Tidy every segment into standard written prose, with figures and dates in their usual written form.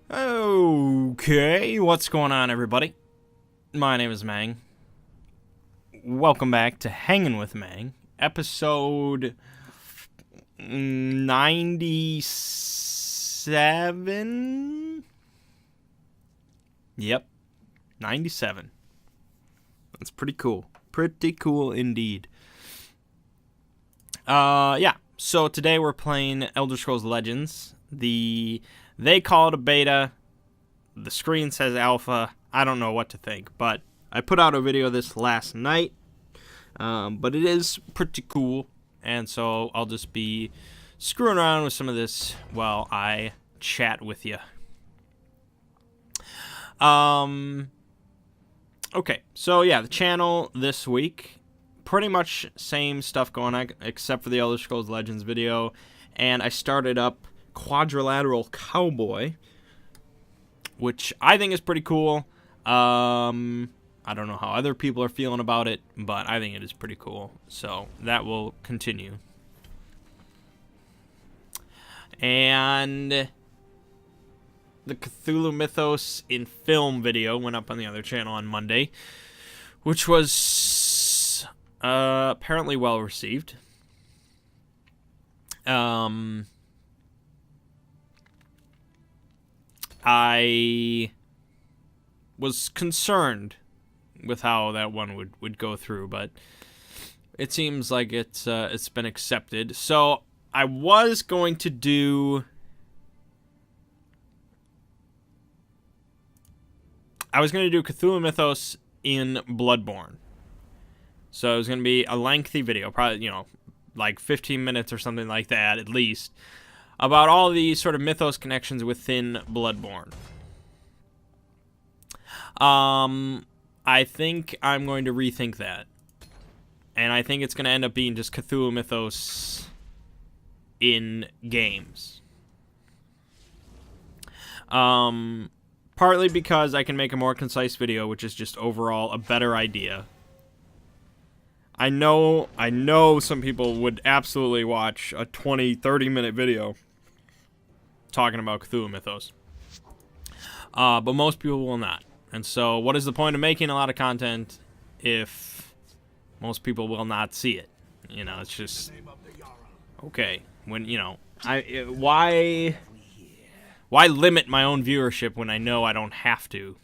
Okay, what's going on, everybody? My name is Mangg. Welcome back to Hanging with Mangg, episode 97? Yep, 97. That's pretty cool. Pretty cool indeed. Yeah, so today we're playing Elder Scrolls Legends. They call it a beta. The screen says alpha. I don't know what to think, but I put out a video of this last night. But it is pretty cool, and so I'll just be screwing around with some of this while I chat with you. Okay, so yeah, the channel this week, pretty much same stuff going on, except for the Elder Scrolls Legends video, and I started up Quadrilateral Cowboy, which I think is pretty cool. I don't know how other people are feeling about it, but I think it is pretty cool. So that will continue. And the Cthulhu Mythos in film video went up on the other channel on Monday, which was apparently well received. I was concerned with how that one would go through, but it seems like it's been accepted. So I was going to do Cthulhu Mythos in Bloodborne. So it was going to be a lengthy video, probably, like 15 minutes or something like that at least, about all these sort of mythos connections within Bloodborne. I think I'm going to rethink that. And I think it's going to end up being just Cthulhu Mythos in games. Partly because I can make a more concise video, which is just overall a better idea. I know some people would absolutely watch a 20-30 minute video talking about Cthulhu Mythos. But most people will not. And so what is the point of making a lot of content if most people will not see it? It's just okay. When, why limit my own viewership when I know I don't have to?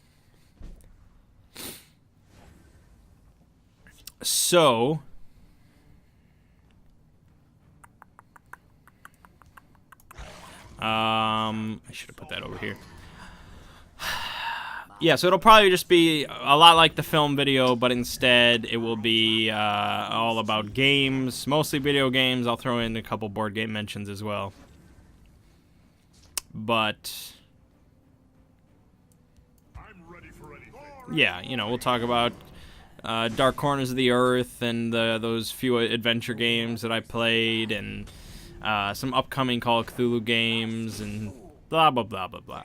So I should have put that over here. Yeah, so it'll probably just be a lot like the film video, but instead it will be all about games, mostly video games. I'll throw in a couple board game mentions as well. But yeah, we'll talk about Dark Corners of the Earth and those few adventure games that I played, and some upcoming Call of Cthulhu games, and blah, blah, blah, blah, blah.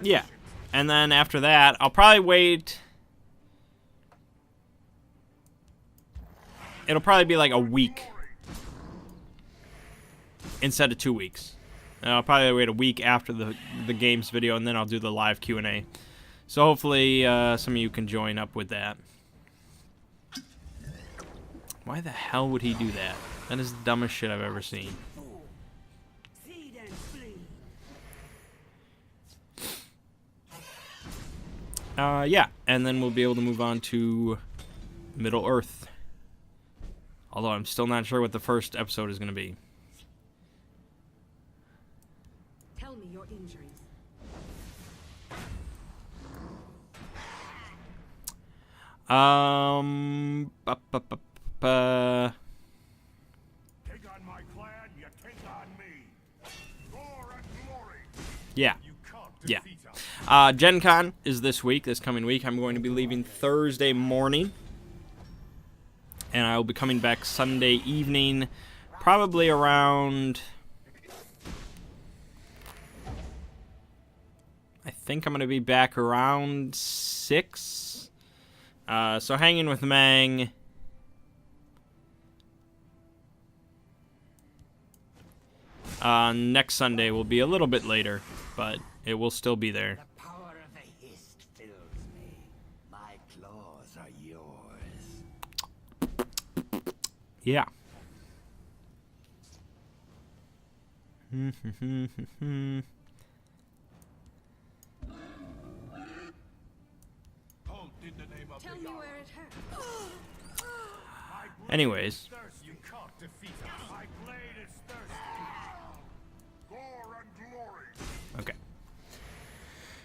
Yeah, and then after that, I'll probably wait. It'll probably be like a week instead of 2 weeks. And I'll probably wait a week after the games video, and then I'll do the live Q&A. So hopefully some of you can join up with that. Why the hell would he do that? That is the dumbest shit I've ever seen. Yeah, and then we'll be able to move on to Middle Earth. Although I'm still not sure what the first episode is going to be. Tell me your injuries. Take on my clan, you take on me. Roar and glory. Yeah. You can't Yeah. defeat us. Gen Con is this coming week. I'm going to be leaving Thursday morning. And I will be coming back Sunday evening, probably around... I think I'm going to be back around 6. So hanging with Mangg. Next Sunday will be a little bit later, but it will still be there. The power of the hist fills me. My claws are yours. Yeah. Halt in the name of Tell the me Yard. where it hurts. Anyways. You can't defeat us. My blade is thirsty. Gore and glory. Okay.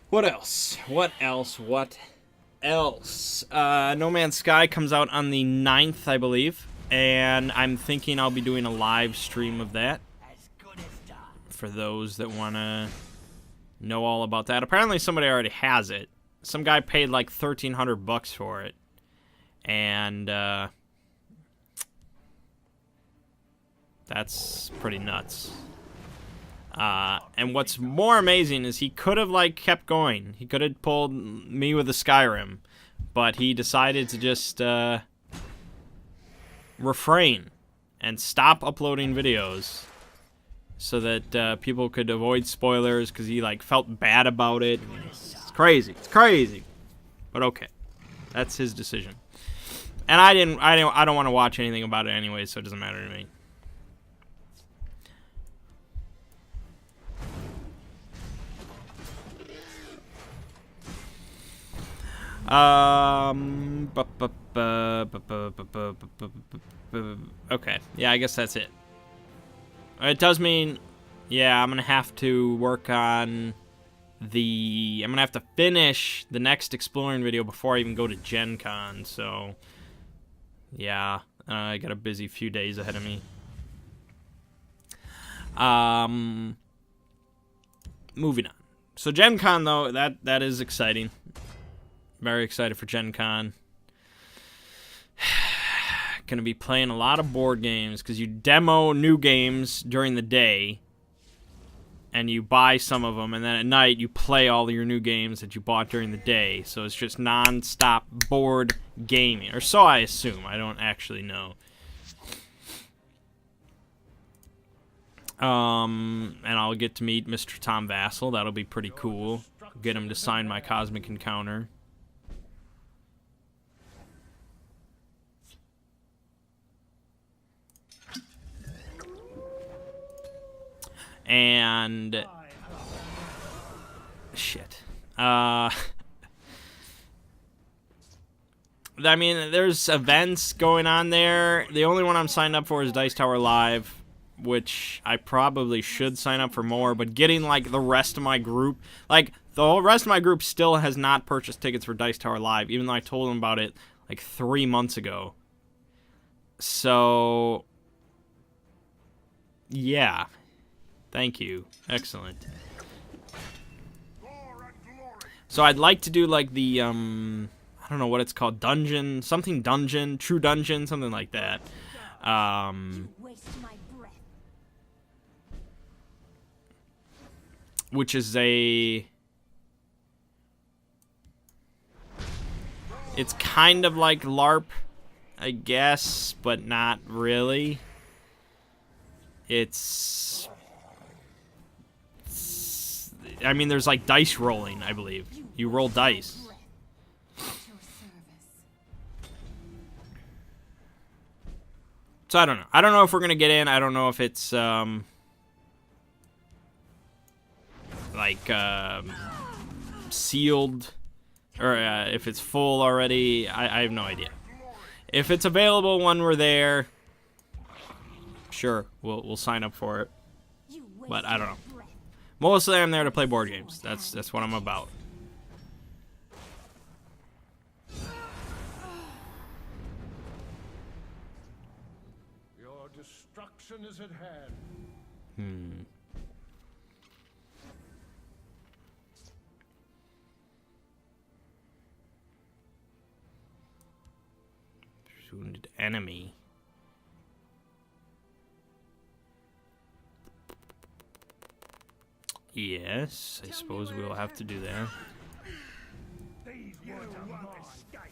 What else? What else? What else? No Man's Sky comes out on the 9th, I believe. And I'm thinking I'll be doing a live stream of that. As good as done. For those that want to know all about that. Apparently somebody already has it. Some guy paid like $1,300 for it. And, that's pretty nuts. And what's more amazing is he could have, like, kept going. He could have pulled me with a Skyrim. But he decided to just, refrain and stop uploading videos so that people could avoid spoilers because he like felt bad about it. It's crazy. It's crazy. But okay, that's his decision. And I don't want to watch anything about it anyway, so it doesn't matter to me. Okay. Yeah, I guess that's it. It does mean, yeah, I'm gonna have to work on I'm gonna have to finish the next exploring video before I even go to Gen Con, so yeah, I got a busy few days ahead of me. Moving on. So Gen Con, though, that is exciting. Very excited for Gen Con. Gonna be playing a lot of board games because you demo new games during the day and you buy some of them, and then at night you play all your new games that you bought during the day. So it's just non-stop board gaming, or so I assume. I don't actually know. And I'll get to meet Mr. Tom Vassell. That'll be pretty cool. Get him to sign my Cosmic Encounter. And shit. I mean, there's events going on there. The only one I'm signed up for is Dice Tower Live, which I probably should sign up for more, but getting like the rest of my group, like the whole rest of my group still has not purchased tickets for Dice Tower Live, even though I told them about it like 3 months ago. So yeah. Thank you. Excellent. So I'd like to do like the, I don't know what it's called, dungeon, something dungeon, true dungeon, something like that. Waste my breath. Which is it's kind of like LARP, I guess, but not really. I mean, there's like dice rolling, I believe. You roll dice. So I don't know. I don't know if we're gonna get in. I don't know if it's sealed or if it's full already. I have no idea. If it's available when we're there, sure, we'll sign up for it. But I don't know. Mostly I'm there to play board games. That's what I'm about. Your destruction is at hand. Wounded enemy. Yes, I suppose we'll have to do that. These words are not escape.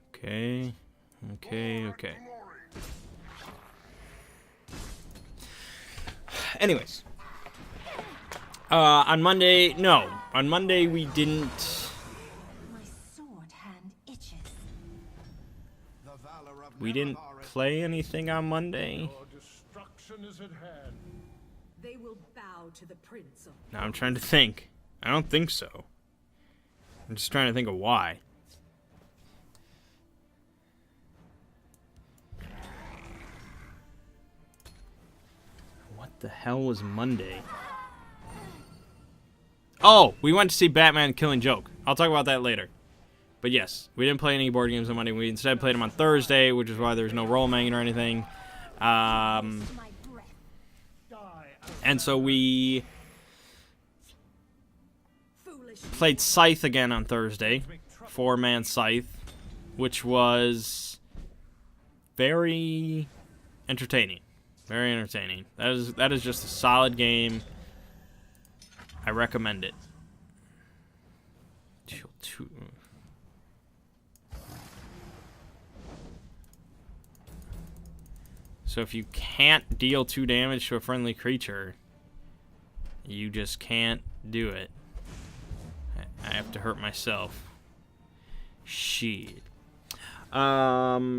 Okay. Okay. Anyways. On Monday we didn't... My sword hand itches. We didn't play anything on Monday. Your destruction is at hand. They will bow to the Prince of... Now I'm trying to think. I don't think so. I'm just trying to think of why. What the hell was Monday? Oh, we went to see Batman Killing Joke. I'll talk about that later. But yes, we didn't play any board games on Monday. We instead played them on Thursday, which is why there's no roll Mangg or anything. My breath. And so we Foolish. played Scythe again on Thursday. 4-man Scythe, which was very entertaining. Very entertaining. That is just a solid game. I recommend it. So if you can't deal 2 damage to a friendly creature, you just can't do it. I have to hurt myself. Shit. I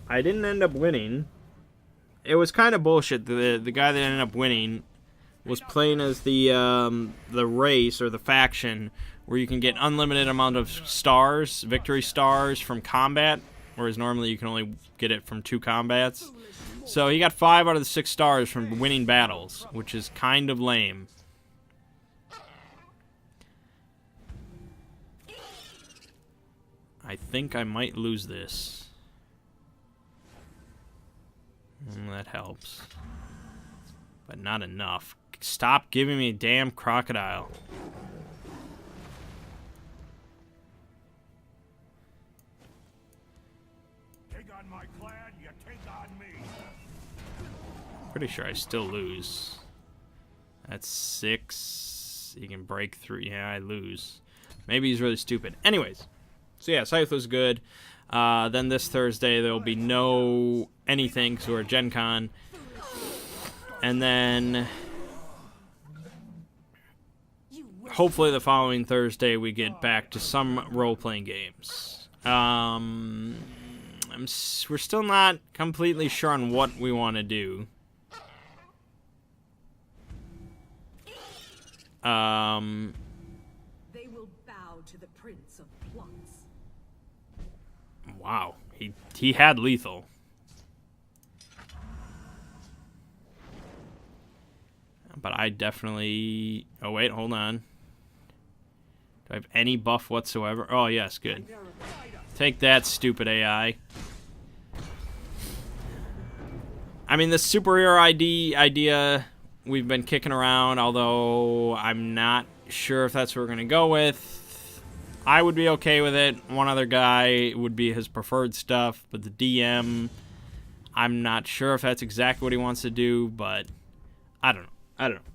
didn't end up winning. It was kind of bullshit. The guy that ended up winning was playing as the race or the faction where you can get unlimited amount of stars, victory stars from combat, whereas normally you can only get it from 2 combats. So he got 5 out of the 6 stars from winning battles, which is kind of lame. I think I might lose this. That helps. But not enough. Stop giving me a damn crocodile. Take on my clan, you take on me. Pretty sure I still lose. That's 6. He can break through. Yeah, I lose. Maybe he's really stupid. Anyways. So yeah, Scythe was good. Then this Thursday there will be no anything because we're at Gen Con. And then hopefully the following Thursday we get back to some role-playing games. We're still not completely sure on what we want to do. They will bow to the Prince of Plots. Wow, he had lethal. But I definitely... Oh, wait, hold on. Do I have any buff whatsoever? Oh, yes, good. Take that, stupid AI. I mean, the superhero idea we've been kicking around, although I'm not sure if that's what we're going to go with. I would be okay with it. One other guy would be his preferred stuff, but the DM, I'm not sure if that's exactly what he wants to do, but I don't know.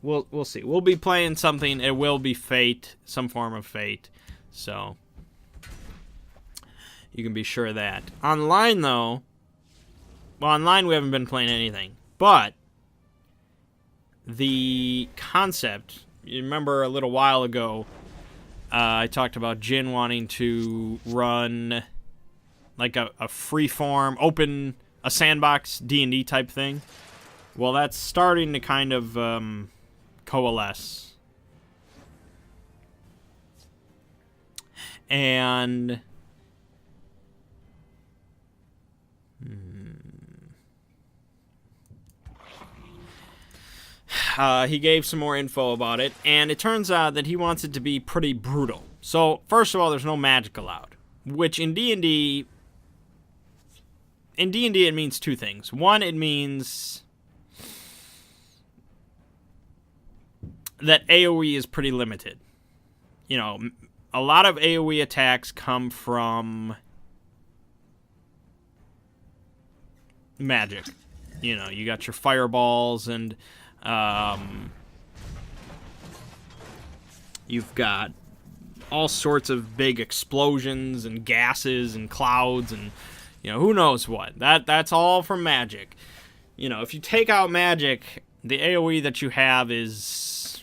We'll see. We'll be playing something. It will be Fate, some form of Fate. So you can be sure of that. Online, though, well, online we haven't been playing anything. But the concept, you remember a little while ago, I talked about Jin wanting to run like a free-form, open, a sandbox D&D type thing. Well, that's starting to kind of coalesce. And he gave some more info about it, and it turns out that he wants it to be pretty brutal. So, first of all, there's no magic allowed, which in D&D it means 2 things. One, it means that AoE is pretty limited. You know, a lot of AoE attacks come from magic. You know, you got your fireballs and you've got all sorts of big explosions and gases and clouds and, you know, who knows what. That's all from magic. You know, if you take out magic, the AoE that you have is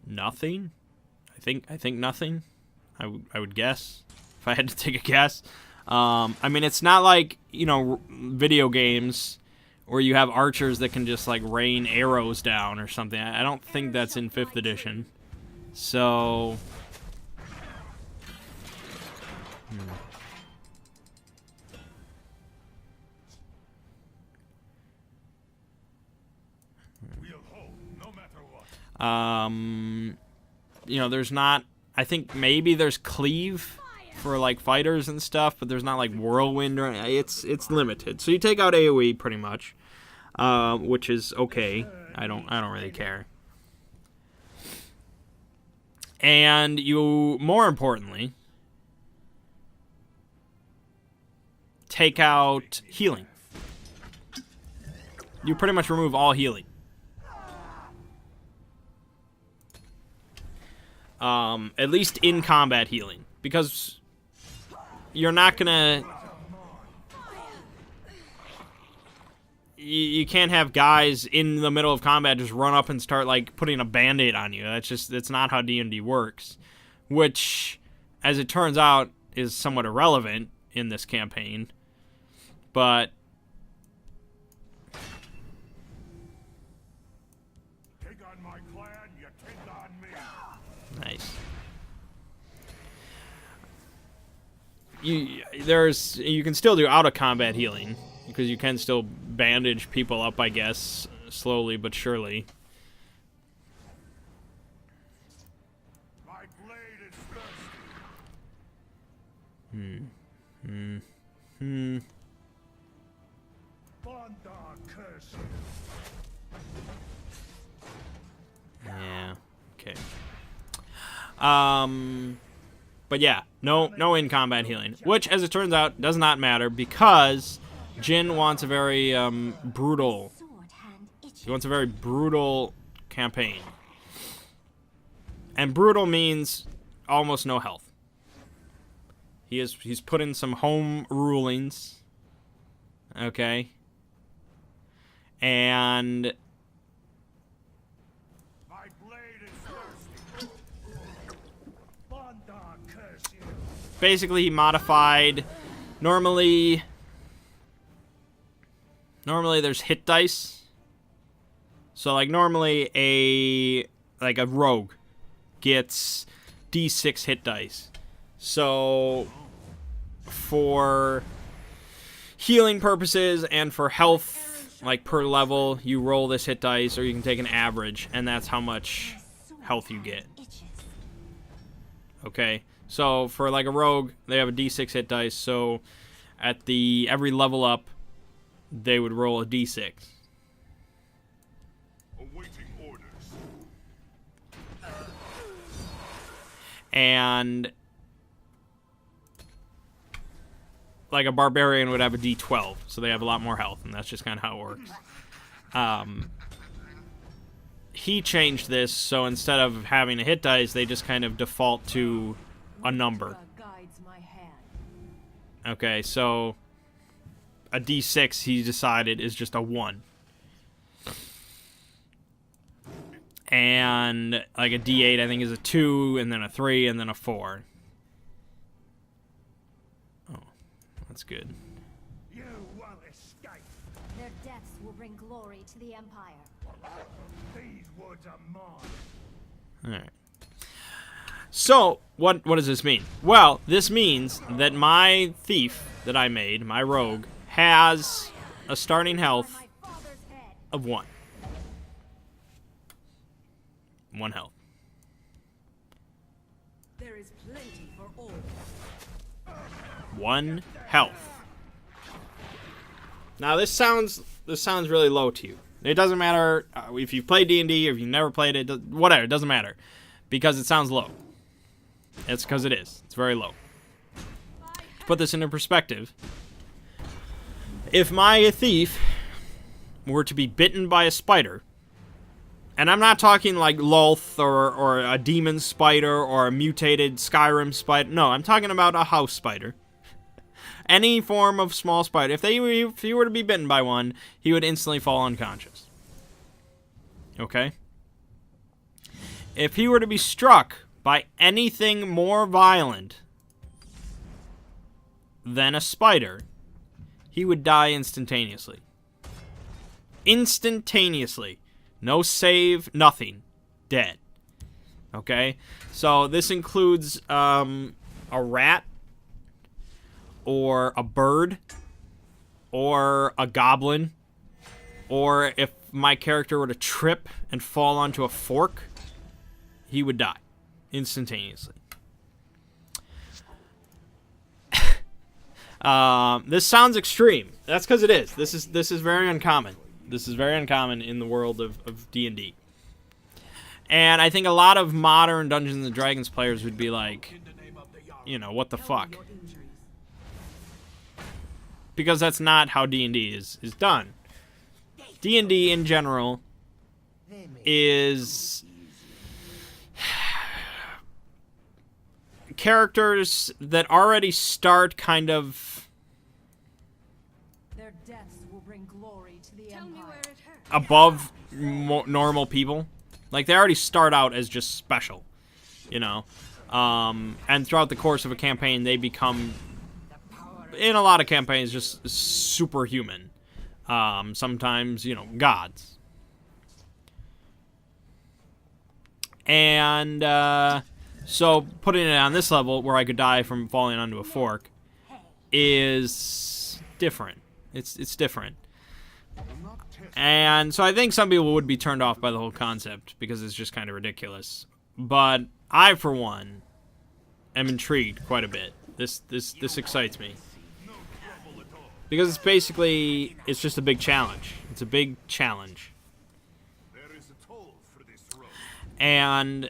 nothing. I think nothing. I would guess if I had to take a guess. I mean, it's not like, you know, video games where you have archers that can just like rain arrows down or something. I don't think that's in 5th edition. So We'll hold, no matter what. you know, there's not, I think maybe there's cleave for like fighters and stuff, but there's not like whirlwind or it's limited. So you take out AoE pretty much, which is okay. I don't really care. And you, more importantly, take out healing. You pretty much remove all healing. At least in combat healing, because you're not gonna. You can't have guys in the middle of combat just run up and start like putting a band-aid on you. That's not how D&D works. Which, as it turns out, is somewhat irrelevant in this campaign. But Take on my clan, you take on me. nice. You can still do out of combat healing, because you can still bandage people up, I guess, slowly but surely. My blade is thirsty. Bondar curse you. Yeah. Okay. But yeah, no in combat healing, which, as it turns out, does not matter, because Jin wants a very brutal. Sword hand itches. He wants a very brutal campaign, and brutal means almost no health. He's put in some home rulings. Okay. And My blade is thirsty. Bondar curse you. basically he modified. Normally there's hit dice. So like normally a rogue gets D6 hit dice. So for healing purposes and for health, like per level, you roll this hit dice, or you can take an average, and that's how much health you get. Itches. Okay, so for like a rogue, they have a D6 hit dice. So at every level up, they would roll a D6. Awaiting orders. And like a barbarian would have a D12, so they have a lot more health, and that's just kind of how it works. He changed this, so instead of having a hit dice, they just kind of default to a number. Guides my hand. Okay, so a D6, he decided, is just a 1. And like a D8, I think, is a 2, and then a 3, and then a 4. Oh, that's good. You won't escape. Their deaths will bring glory to the Empire. These woods are mine. Alright. So, what does this mean? Well, this means that my thief that I made, my rogue, has a starting health My father's head. of 1. 1 health. There is plenty for all. 1 health. Now this sounds really low to you. It doesn't matter if you've played D&D or if you've never played it. Whatever, it doesn't matter, because it sounds low. It's because it is. It's very low. To put this into perspective, If my thief were to be bitten by a spider, and I'm not talking like Lolth or a demon spider or a mutated Skyrim spider. No, I'm talking about a house spider. Any form of small spider. If he were to be bitten by one, he would instantly fall unconscious. Okay? If he were to be struck by anything more violent than a spider, he would die instantaneously. Instantaneously. No save, nothing. Dead. Okay? So this includes a rat, or a bird, or a goblin, or if my character were to trip and fall onto a fork, he would die instantaneously. This sounds extreme. That's because it is. This is very uncommon. This is very uncommon in the world of D&D. And I think a lot of modern Dungeons and Dragons players would be like, you know, what the fuck? Your injuries. Because that's not how D&D is done. D&D in general is characters that already start kind of Their deaths will bring glory to the Empire. above normal people. Like, they already start out as just special, you know? And throughout the course of a campaign, they become, in a lot of campaigns, just superhuman. Sometimes, you know, gods. And, so putting it on this level, where I could die from falling onto a fork, is different. It's different. And so I think some people would be turned off by the whole concept, because it's just kind of ridiculous. But I, for one, am intrigued quite a bit. This excites me. Because it's basically, it's just a big challenge. It's a big challenge. There is a toll for this road. And,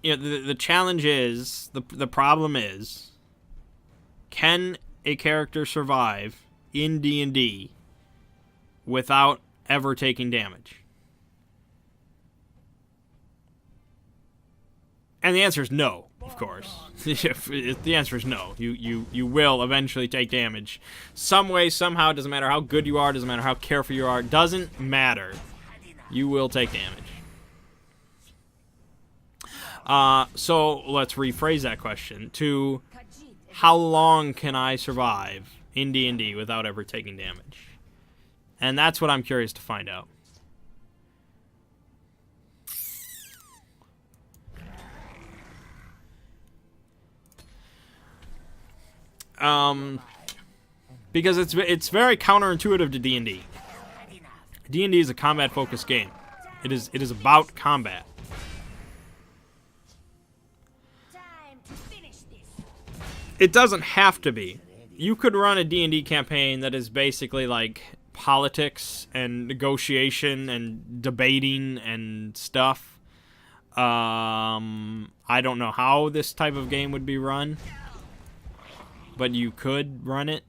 you know, the challenge is, the problem is, can a character survive in D&D without ever taking damage? And the answer is no, of course. The answer is no. You will eventually take damage. Some way, somehow, doesn't matter how good you are, doesn't matter how careful you are, doesn't matter. You will take damage. So let's rephrase that question to, how long can I survive in D&D without ever taking damage? And that's what I'm curious to find out. Because it's very counterintuitive to D&D. D&D is a combat-focused game. It is about combat. Time to finish this. It doesn't have to be. You could run a D&D campaign that is basically like politics and negotiation and debating and stuff. I don't know how this type of game would be run, but you could run it.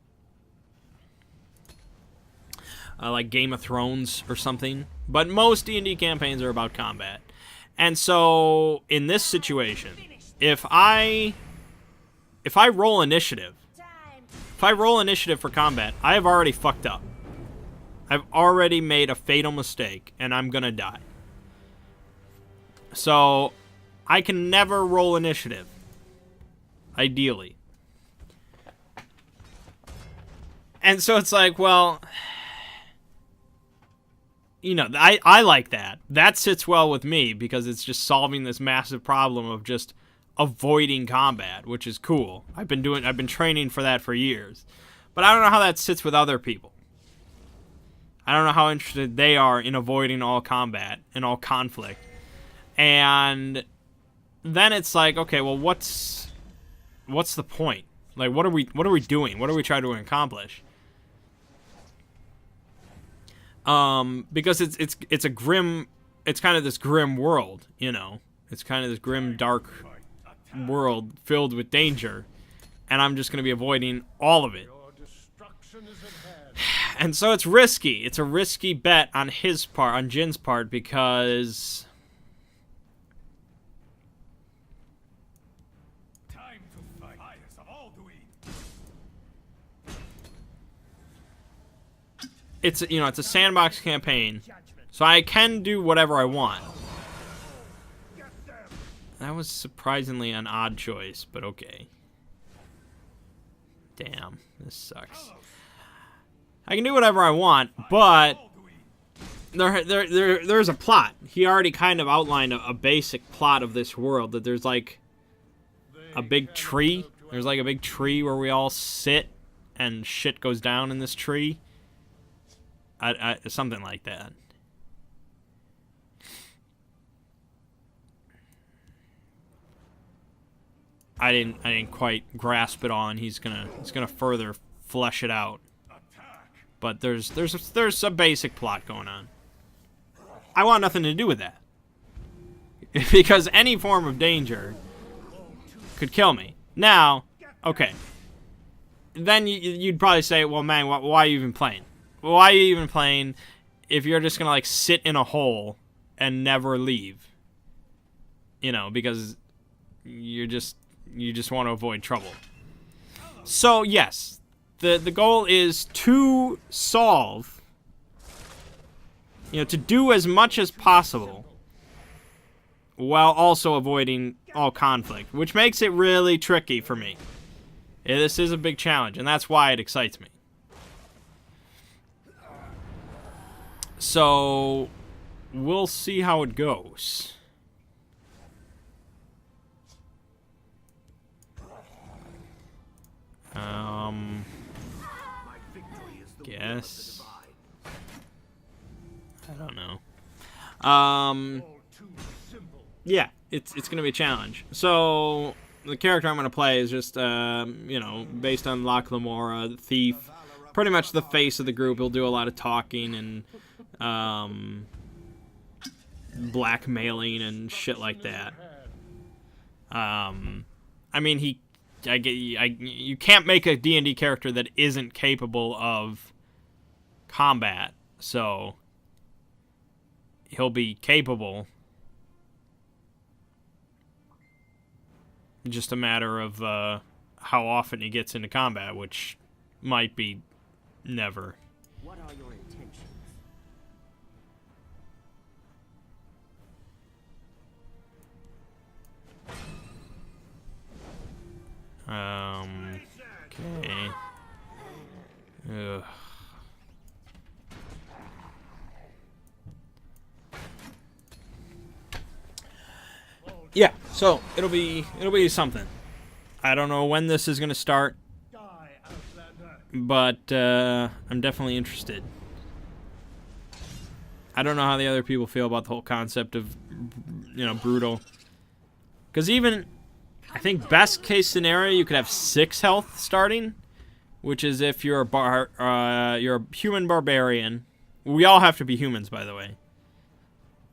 Like Game of Thrones or something. But most D&D campaigns are about combat. And so, in this situation, if I roll initiative, if I roll initiative for combat, I have already fucked up. I've already made a fatal mistake, and I'm gonna die. So, I can never roll initiative. Ideally. And so it's like, well, you know, I like that. That sits well with me because it's just solving this massive problem of just avoiding combat, which is cool. I've been training for that for years. But I don't know how that sits with other people. I don't know how interested they are in avoiding all combat and all conflict. And then it's like, okay, well, what's the point? Like, what are we doing? What are we trying to accomplish? Because it's a grim, it's kind of this grim world, you know. It's kind of this grim, dark world filled with danger. and I'm just going to be avoiding all of it. Your destruction is at hand. And so it's risky. It's a risky bet on his part, on Jin's part, because Time to fight. Highest of all to eat. it's, you know, it's a sandbox campaign, so I can do whatever I want. That was surprisingly an odd choice, but okay. Damn, this sucks. I can do whatever I want, but there's a plot. He already kind of outlined a basic plot of this world, that there's like a big tree. There's like a big tree where we all sit and shit goes down in this tree. Something like that. I didn't quite grasp it all, and he's gonna further flesh it out. But there's a basic plot going on. I want nothing to do with that. Because any form of danger could kill me. Now, okay. Then you'd probably say, well, man, why are you even playing? Why are you even playing if you're just gonna, like, sit in a hole and never leave? You know, because you just want to avoid trouble. So, yes. The goal is to solve, you know, to do as much as possible while also avoiding all conflict, which makes it really tricky for me. Yeah, this is a big challenge, and that's why it excites me. So, we'll see how it goes. Guess. I don't know. Yeah, it's gonna be a challenge. So the character I'm gonna play is just you know, based on Locke Lamora, the thief, pretty much the face of the group. He'll do a lot of talking and blackmailing and shit like that. I mean, you can't make a D&D character that isn't capable of combat, so he'll be capable. Just a matter of how often he gets into combat, which might be never. What are your intentions? Okay. Ugh. Yeah, so it'll be something. I don't know when this is gonna start, but I'm definitely interested. I don't know how the other people feel about the whole concept of, you know, brutal. Because even, I think best case scenario, you could have 6 health starting, which is if you're you're a human barbarian. We all have to be humans, by the way.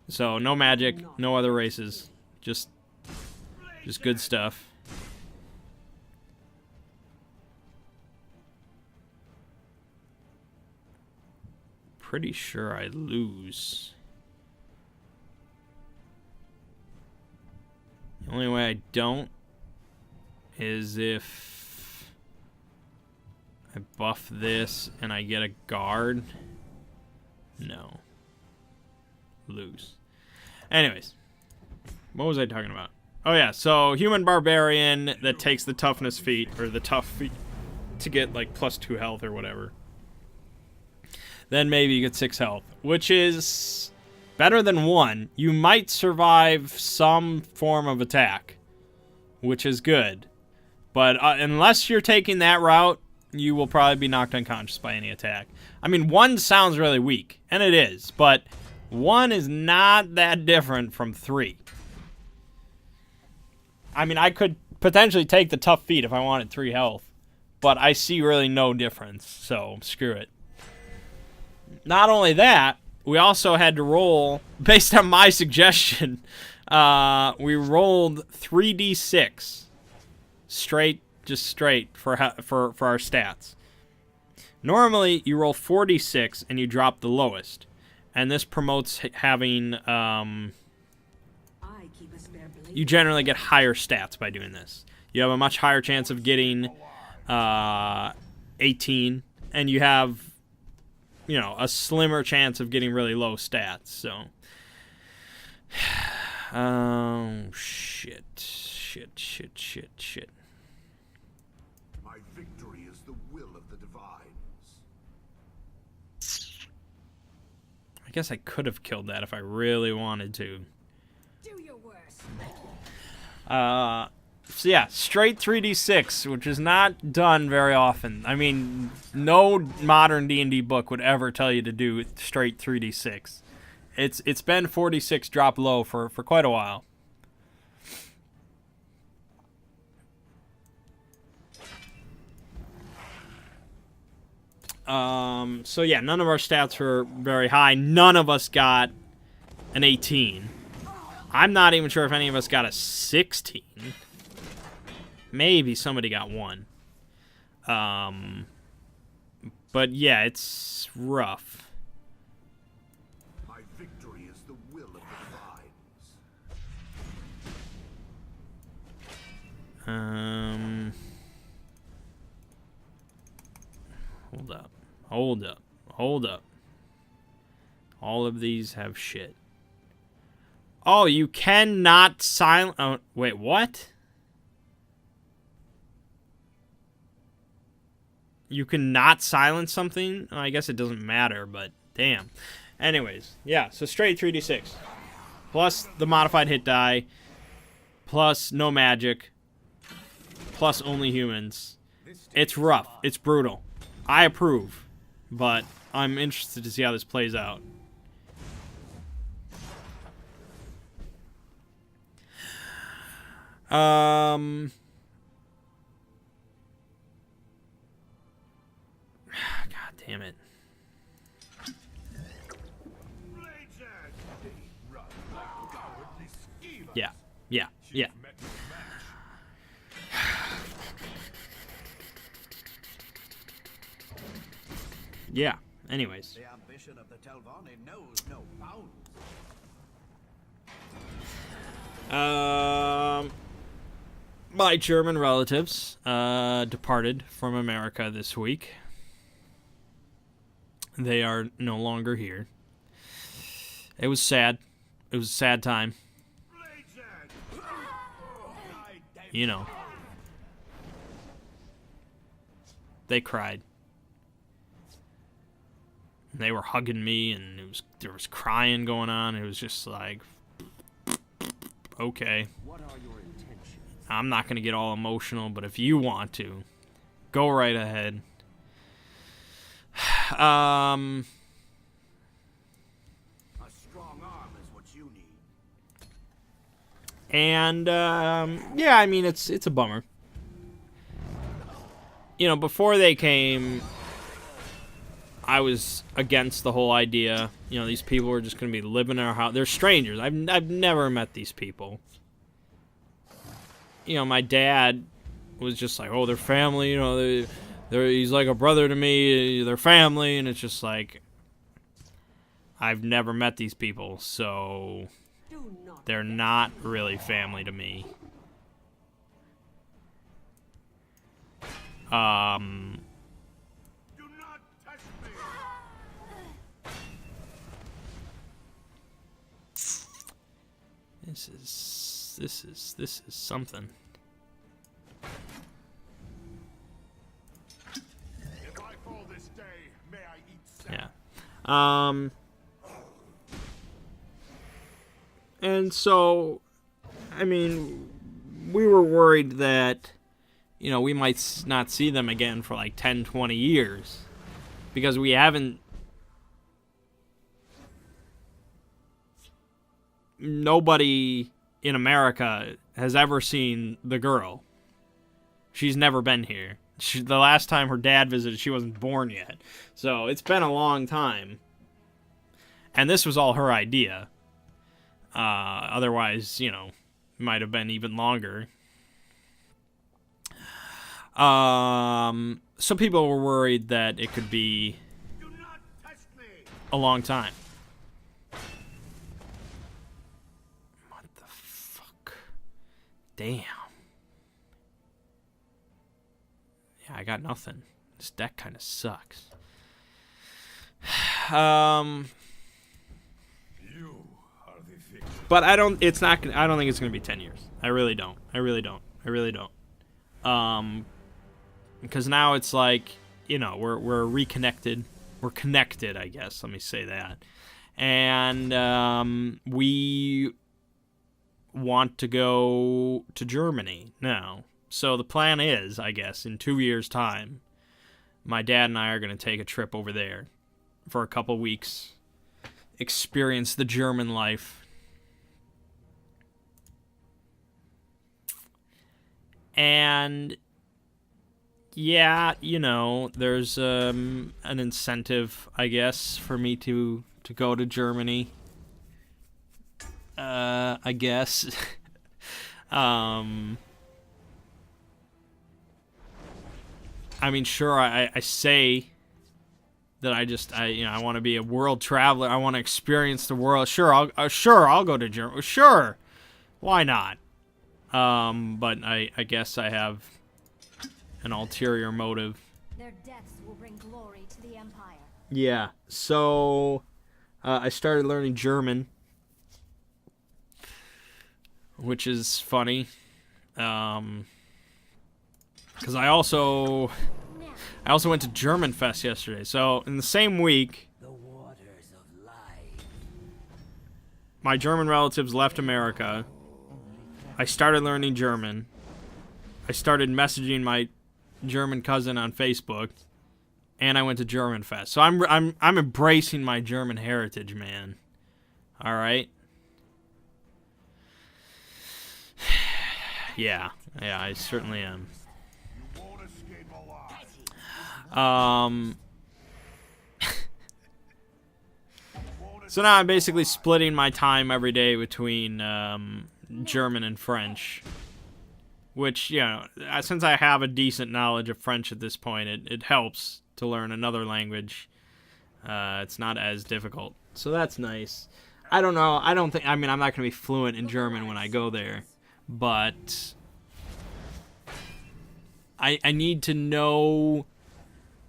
So no magic, no other races, just good stuff. Pretty sure I lose. The only way I don't is if I buff this and I get a guard. No. Lose. Anyways. What was I talking about? Oh yeah, so human barbarian that takes the toughness feat, or the tough feat, to get like +2 health or whatever. Then maybe you get 6 health, which is better than 1. You might survive some form of attack, which is good. But unless you're taking that route, you will probably be knocked unconscious by any attack. I mean, 1 sounds really weak, and it is, but 1 is not that different from 3. I mean, I could potentially take the tough feat if I wanted 3 health, but I see really no difference, so screw it. Not only that, we also had to roll, based on my suggestion, we rolled 3d6 straight just straight for our stats. Normally, you roll 4d6 and you drop the lowest, and this promotes having. You generally get higher stats by doing this. You have a much higher chance of getting 18, and you have, a slimmer chance of getting really low stats. So, oh shit. My victory is the will of the divines. I guess I could have killed that if I really wanted to. Do your worst. So yeah, straight 3d6, which is not done very often. I mean, no modern D&D book would ever tell you to do straight 3d6. It's been 4d6 drop low for quite a while. So yeah, none of our stats were very high. None of us got an 18. I'm not even sure if any of us got a 16. Maybe somebody got one. But yeah, it's rough. My victory is the will of the divines. Hold up. All of these have shit. Oh, you cannot silence. Oh, wait, what? You cannot silence something? Oh, I guess it doesn't matter, but damn. Anyways, yeah, so straight 3d6. Plus the modified hit die. Plus no magic. Plus only humans. It's rough. It's brutal. I approve. But I'm interested to see how this plays out. God damn it. Yeah. Yeah, anyways. The ambition of the Telvanni knows no bounds. My German relatives departed from America this week. They are no longer here. It was sad. It was a sad time. They cried. They were hugging me, and there was crying going on. It was just like, okay. What are your intentions? I'm not going to get all emotional, but if you want to, go right ahead. A strong arm is what you need. And yeah, I mean it's a bummer. Before they came, I was against the whole idea. These people are just going to be living in our house. They're strangers. I've never met these people. My dad was just like, oh, they're family. He's like a brother to me. They're family, and it's just like, I've never met these people, so they're not really family to me. Do not touch me. This is something. If I fall this day, may I eat salad. Yeah. And so, I mean, we were worried that, we might not see them again for like 10, 20 years. Because we haven't... Nobody in America has ever seen the girl. She's never been here. The last time her dad visited, she wasn't born yet. So it's been a long time. And this was all her idea. Otherwise, might have been even longer. Some people were worried that it could be a long time. What the fuck? Damn. Yeah, I got nothing. This deck kind of sucks. But I don't think it's going to be 10 years. I really don't. Because now it's like, you know, we're reconnected. We're connected, I guess. Let me say that. And we want to go to Germany now. So the plan is, I guess, in 2 years' time, my dad and I are going to take a trip over there for a couple weeks, experience the German life. And yeah, you know, there's an incentive, I guess, for me to go to Germany. I guess. I mean, sure, I say that I want to be a world traveler. I want to experience the world. Sure, I'll go to Germany. Sure, why not? But I guess I have an ulterior motive. Their deaths will bring glory to the Empire. Yeah, so I started learning German, which is funny. Because I also went to German Fest yesterday. So in the same week, The waters of life. my German relatives left America. I started learning German. I started messaging my German cousin on Facebook, and I went to German Fest. So I'm embracing my German heritage, man. All right. Yeah, I certainly am. So now I'm basically splitting my time every day between German and French, which, you know, since I have a decent knowledge of French at this point, it helps to learn another language. It's not as difficult, so that's nice. I don't know. I'm not going to be fluent in German when I go there, but I need to know.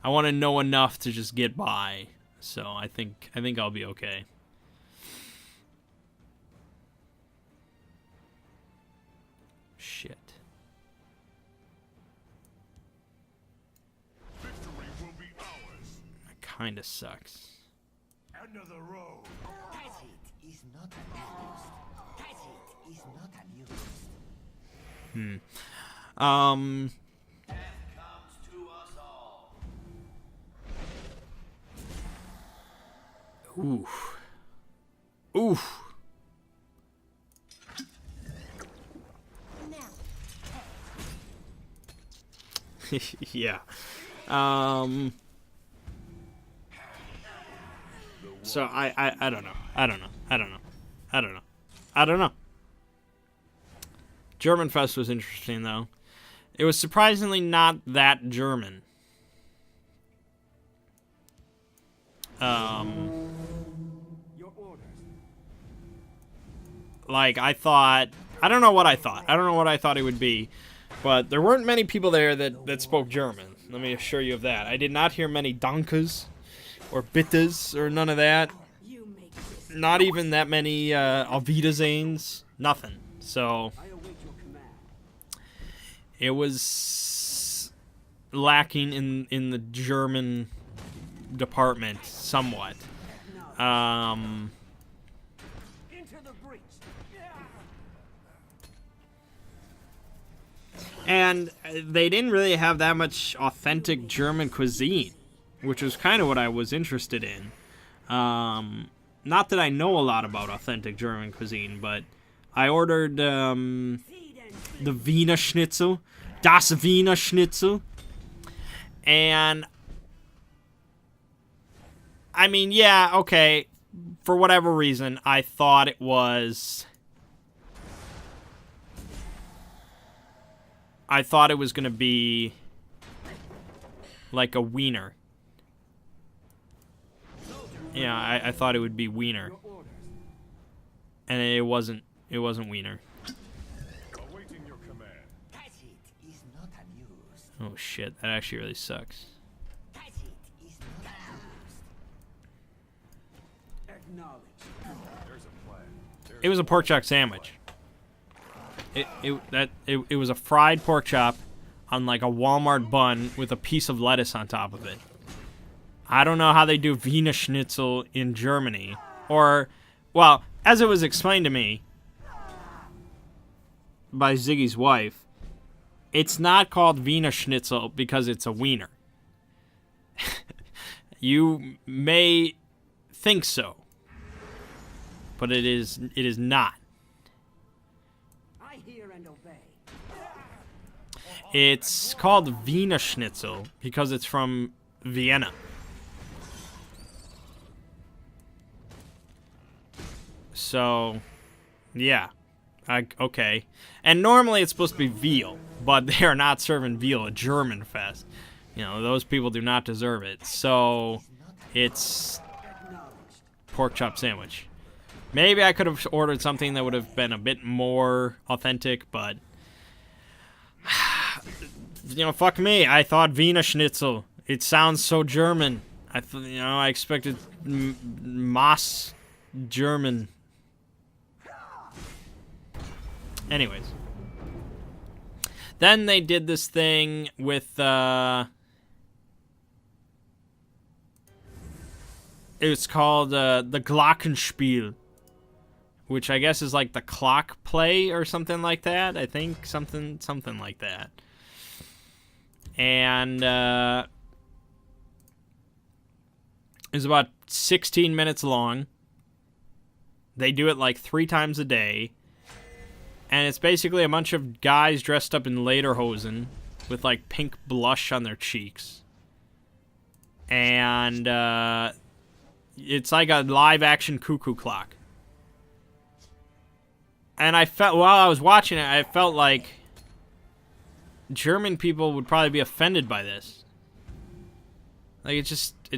I want to know enough to just get by. So I think I'll be okay. Shit. Victory will be ours. That kind of sucks. End of the road. Passage is not amused. Passage is not amused. Death comes to us all. Oof. Oof. Yeah. So I don't know. German Fest was interesting though. It was surprisingly not that German. Like I don't know what I thought it would be, but there weren't many people there that spoke German. Let me assure you of that. I did not hear many Dankes or Bittes or none of that. Not even that many Auf Wiedersehens. Nothing. So it was lacking in the German department somewhat. And they didn't really have that much authentic German cuisine, which was kind of what I was interested in. Not that I know a lot about authentic German cuisine, but I ordered the Wiener Schnitzel, das Wiener Schnitzel, and I mean, yeah, okay, for whatever reason, I thought it was going to be like a wiener. Yeah, I thought it would be wiener. And it wasn't wiener. Awaiting your command. Tacit is not amused. Oh shit, that actually really sucks. Tacit is not amused. There's a plan. It was a pork chop sandwich. It was a fried pork chop on like a Walmart bun with a piece of lettuce on top of it. I don't know how they do Wiener Schnitzel in Germany. Or, well, as it was explained to me by Ziggy's wife, it's not called Wiener Schnitzel because it's a wiener. You may think so, but it is not. I hear and obey. It's called Wiener Schnitzel because it's from Vienna. So, yeah. Okay. And normally it's supposed to be veal, but they are not serving veal at German Fest. You know, those people do not deserve it. So, it's pork chop sandwich. Maybe I could have ordered something that would have been a bit more authentic, but you know, fuck me. I thought Wiener Schnitzel. It sounds so German. I expected Mass German. Anyways. Then they did this thing with, it's called, the Glockenspiel, which I guess is like the clock play or something like that. I think something like that. And, it's about 16 minutes long. They do it like 3 times a day. And it's basically a bunch of guys dressed up in lederhosen with like pink blush on their cheeks. And it's like a live action cuckoo clock. And I felt, while I was watching it, I felt like German people would probably be offended by this. Like it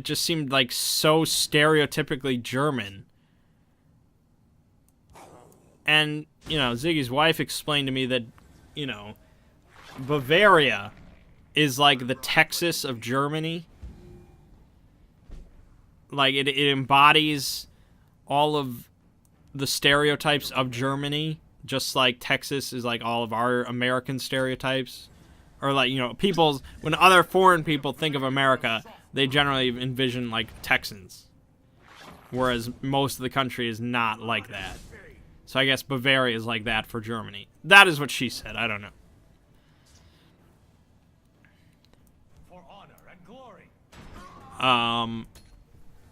just seemed like so stereotypically German. And, you know, Ziggy's wife explained to me that, you know, Bavaria is like the Texas of Germany. Like, it embodies all of the stereotypes of Germany, just like Texas is like all of our American stereotypes. Or like, you know, when other foreign people think of America, they generally envision like Texans. Whereas most of the country is not like that. So I guess Bavaria is like that for Germany. That is what she said. I don't know. For honor and glory.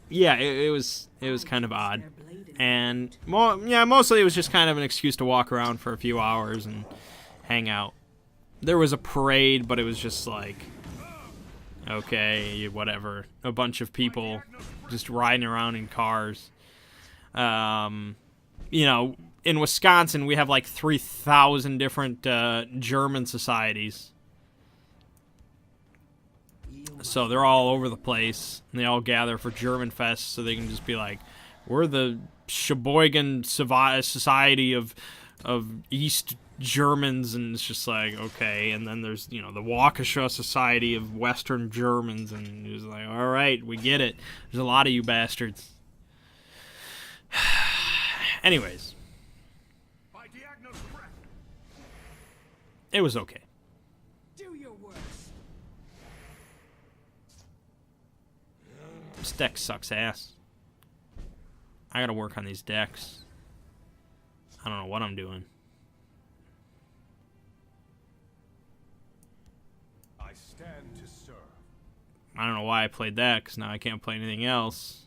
Yeah, it was kind of odd. And mostly it was just kind of an excuse to walk around for a few hours and hang out. There was a parade, but it was just like, okay, whatever. A bunch of people just riding around in cars. You know, in Wisconsin, we have like 3,000 different German societies. So they're all over the place, and they all gather for German Fest, so they can just be like, we're the Sheboygan Society of East Germans, and it's just like, okay. And then there's, you know, the Waukesha Society of Western Germans, and it's like, all right, we get it. There's a lot of you bastards. Anyways. It was okay. Do your worst. This deck sucks ass. I gotta work on these decks. I don't know what I'm doing. I stand to serve. I don't know why I played that, because now I can't play anything else.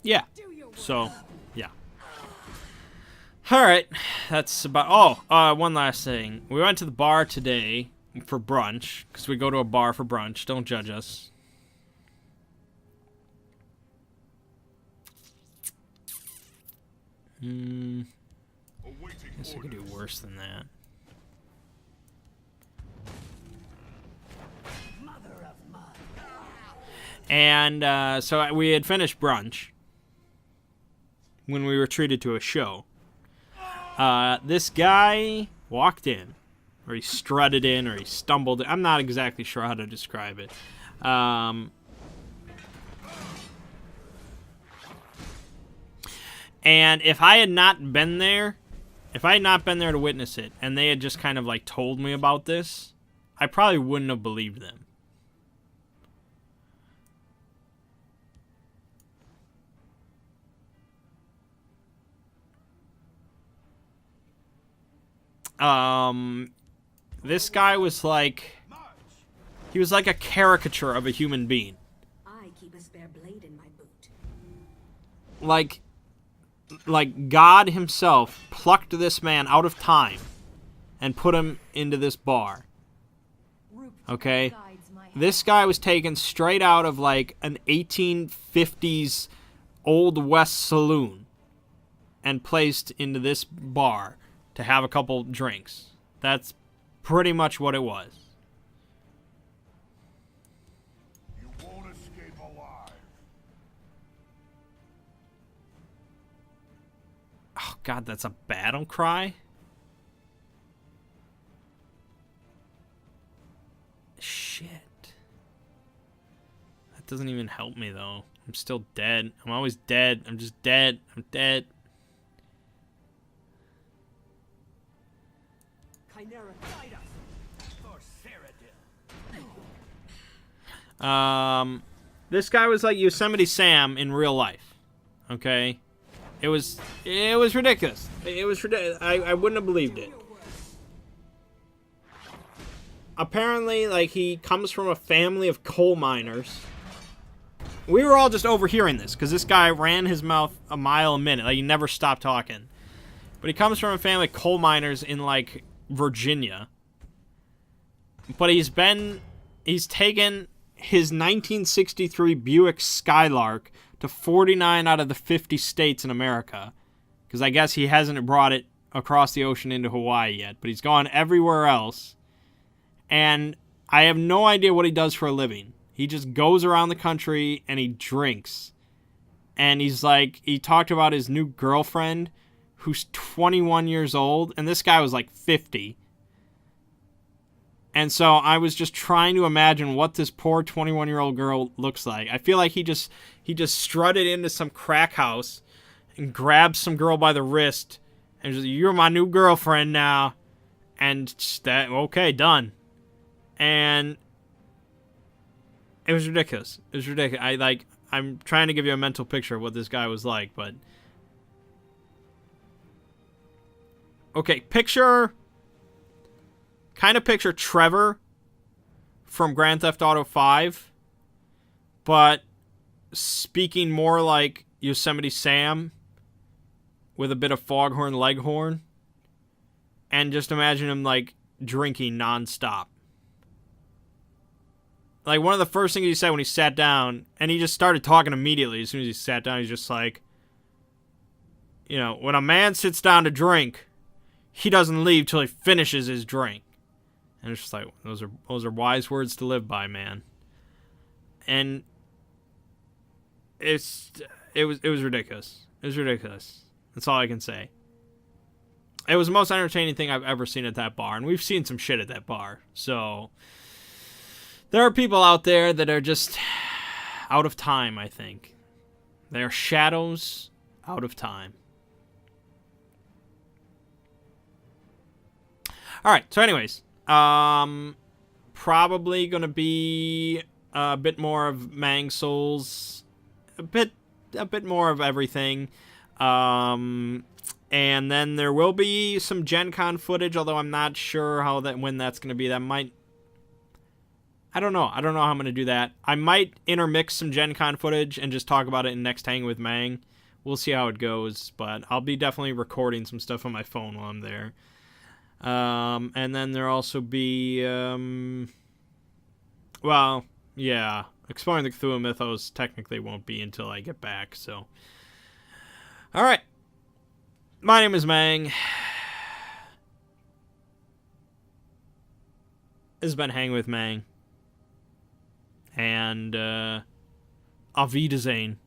Yeah. So, yeah. Alright. That's about... Oh, one last thing. We went to the bar today for brunch, because we go to a bar for brunch. Don't judge us. Guess I could do worse than that. And so we had finished brunch when we were treated to a show. This guy walked in, or he strutted in, or he stumbled in. I'm not exactly sure how to describe it. And if I had not been there, to witness it, and they had just kind of like told me about this, I probably wouldn't have believed them. This guy was like, he was like a caricature of a human being. I keep a spare blade in my boot. Like God himself plucked this man out of time and put him into this bar. Okay? This guy was taken straight out of like an 1850s Old West saloon and placed into this bar to have a couple drinks. That's pretty much what it was. You won't escape alive. Oh God, that's a battle cry? Shit. That doesn't even help me though. I'm still dead. I'm always dead. I'm just dead. I'm dead. Chimera, guide us for Cyrodiil. This guy was like Yosemite Sam in real life. Okay? It was ridiculous. It was ridiculous. I wouldn't have believed it. Apparently, like, he comes from a family of coal miners. We were all just overhearing this, because this guy ran his mouth a mile a minute. Like, he never stopped talking. But he comes from a family of coal miners in, like, Virginia. But he's taken his 1963 Buick Skylark to 49 out of the 50 states in America. Because I guess he hasn't brought it across the ocean into Hawaii yet. But he's gone everywhere else. And I have no idea what he does for a living. He just goes around the country and he drinks. And he's like, he talked about his new girlfriend who's 21 years old. And this guy was like 50. And so I was just trying to imagine what this poor 21-year-old girl looks like. I feel like he just strutted into some crack house and grabbed some girl by the wrist and just, you're my new girlfriend now. And that, okay, done. And it was ridiculous. It was ridiculous. I'm trying to give you a mental picture of what this guy was like, but okay, picture Trevor from Grand Theft Auto 5, but speaking more like Yosemite Sam with a bit of Foghorn Leghorn, and just imagine him like drinking nonstop. Like, one of the first things he said when he sat down, and he just started talking immediately as soon as he sat down, he's just like, you know, when a man sits down to drink, he doesn't leave till he finishes his drink. And it's just like, those are wise words to live by, man. And it was ridiculous. It was ridiculous. That's all I can say. It was the most entertaining thing I've ever seen at that bar, and we've seen some shit at that bar. So there are people out there that are just out of time, I think. They are shadows out of time. Alright, so anyways, probably going to be a bit more of Mangg Souls, a bit more of everything. And then there will be some Gen Con footage, although I'm not sure when that's going to be. That might, I don't know how I'm going to do that. I might intermix some Gen Con footage and just talk about it in next Hang with Mangg. We'll see how it goes, but I'll be definitely recording some stuff on my phone while I'm there. And then there'll also be, well, yeah, Exploring the Cthulhu Mythos technically won't be until I get back, so. Alright. My name is Mangg. This has been Hang with Mangg. And, Auf Wiedersehen.